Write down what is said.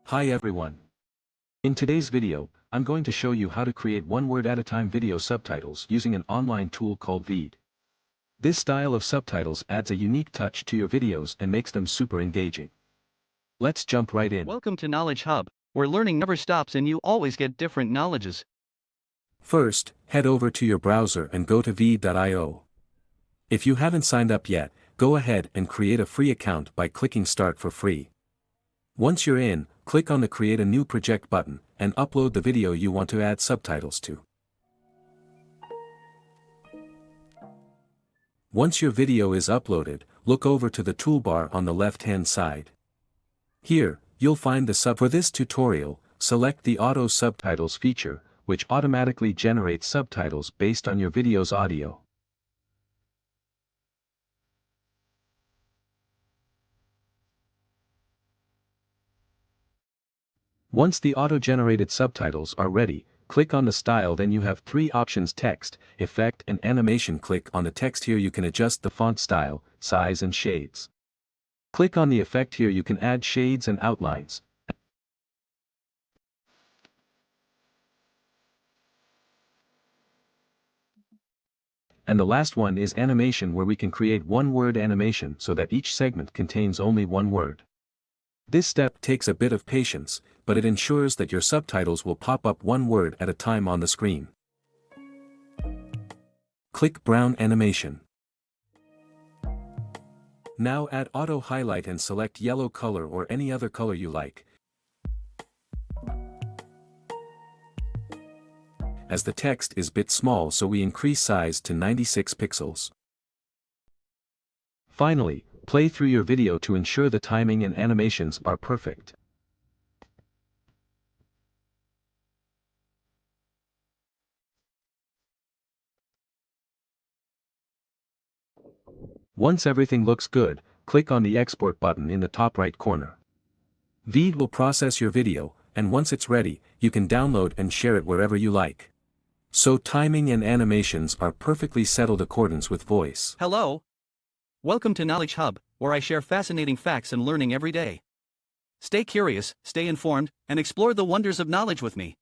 Hi everyone. In today's video, I'm going to show you how to create one word at a time video subtitles using an online tool called Veed. This style of subtitles adds a unique touch to your videos and makes them super engaging. Let's jump right in. Welcome to Knowledge Hub, where learning never stops and you always get different knowledges. First, head over to your browser and go to veed.io. If you haven't signed up yet, go ahead and create a free account by clicking Start for free. Once you're in, click on the Create a New Project button, and upload the video you want to add subtitles to. Once your video is uploaded, look over to the toolbar on the left-hand side. Here, you'll find the For this tutorial, select the Auto Subtitles feature, which automatically generates subtitles based on your video's audio. Once the auto-generated subtitles are ready, click on the style. Then you have three options: text, effect and animation. Click on the text. Here you can adjust the font style, size and shades. Click on the effect. Here you can add shades and outlines. And the last one is animation, where we can create one-word animation so that each segment contains only one word. This step takes a bit of patience, but it ensures that your subtitles will pop up one word at a time on the screen. Click Brown Animation. Now add Auto Highlight and select yellow color or any other color you like, as the text is a bit small, so we increase size to 96 pixels. Finally, play through your video to ensure the timing and animations are perfect. Once everything looks good, click on the Export button in the top right corner. Veed will process your video, and once it's ready, you can download and share it wherever you like. So timing and animations are perfectly settled accordance with voice. Hello. Welcome to Knowledge Hub, where I share fascinating facts and learning every day. Stay curious, stay informed, and explore the wonders of knowledge with me.